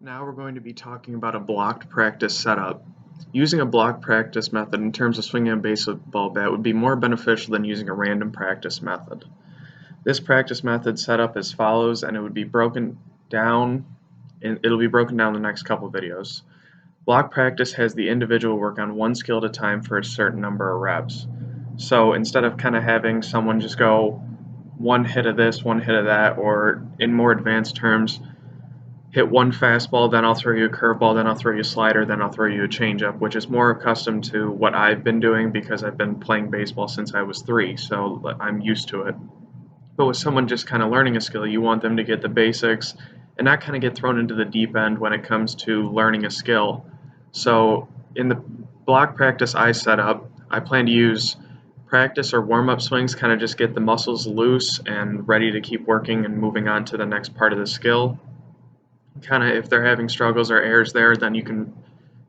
Now we're going to be talking about a blocked practice setup. Using a block practice method in terms of swinging a baseball bat would be more beneficial than using a random practice method. This practice method set up as follows, and it'll be broken down in the next couple videos. Block practice has the individual work on one skill at a time for a certain number of reps. So instead of kind of having someone just go one hit of this, one hit of that, or in more advanced terms, hit one fastball, then I'll throw you a curveball, then I'll throw you a slider, then I'll throw you a changeup, which is more accustomed to what I've been doing because I've been playing baseball since I was 3, so I'm used to it. But with someone just kind of learning a skill, you want them to get the basics and not kind of get thrown into the deep end when it comes to learning a skill. So in the block practice I set up, I plan to use practice or warm-up swings, kind of just get the muscles loose and ready to keep working and moving on to the next part of the skill. Kind of if they're having struggles or errors there, then you can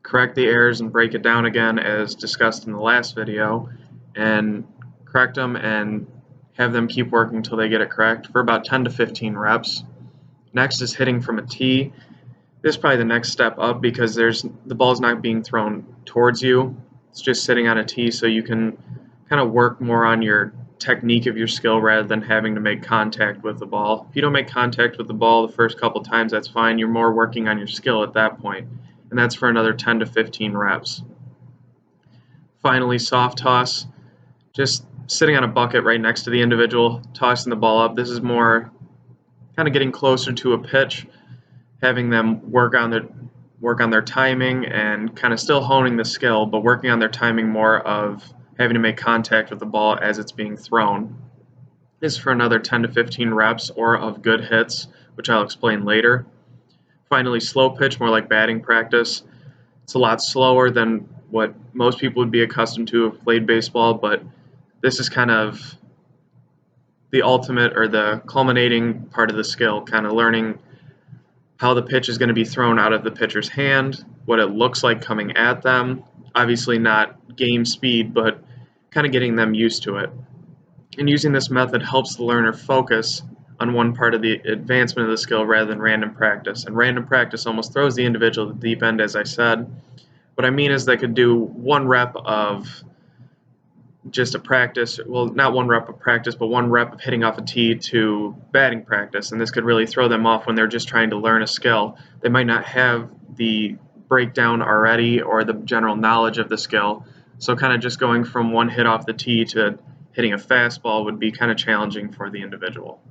correct the errors and break it down again as discussed in the last video and correct them and have them keep working until they get it correct for about 10 to 15 reps. Next is hitting from a tee. This is probably the next step up because the ball's not being thrown towards you. It's just sitting on a tee, so you can kind of work more on your technique of your skill rather than having to make contact with the ball. If you don't make contact with the ball the first couple times, that's fine. You're more working on your skill at that point, and that's for another 10 to 15 reps. Finally, soft toss. Just sitting on a bucket right next to the individual, tossing the ball up. This is more kind of getting closer to a pitch, having them work on their timing and kind of still honing the skill, but working on their timing more of having to make contact with the ball as it's being thrown. This is for another 10 to 15 reps or of good hits, which I'll explain later. Finally, slow pitch, more like batting practice. It's a lot slower than what most people would be accustomed to have played baseball, but this is kind of the ultimate or the culminating part of the skill, kind of learning how the pitch is going to be thrown out of the pitcher's hand, what it looks like coming at them. Obviously not game speed, but kind of getting them used to it. And using this method helps the learner focus on one part of the advancement of the skill rather than random practice. And random practice almost throws the individual to the deep end, as I said. What I mean is they could do one rep of just a practice, well, not one rep of practice, but one rep of hitting off a tee to batting practice, and this could really throw them off when they're just trying to learn a skill. They might not have the breakdown already or the general knowledge of the skill, so kind of just going from one hit off the tee to hitting a fastball would be kind of challenging for the individual.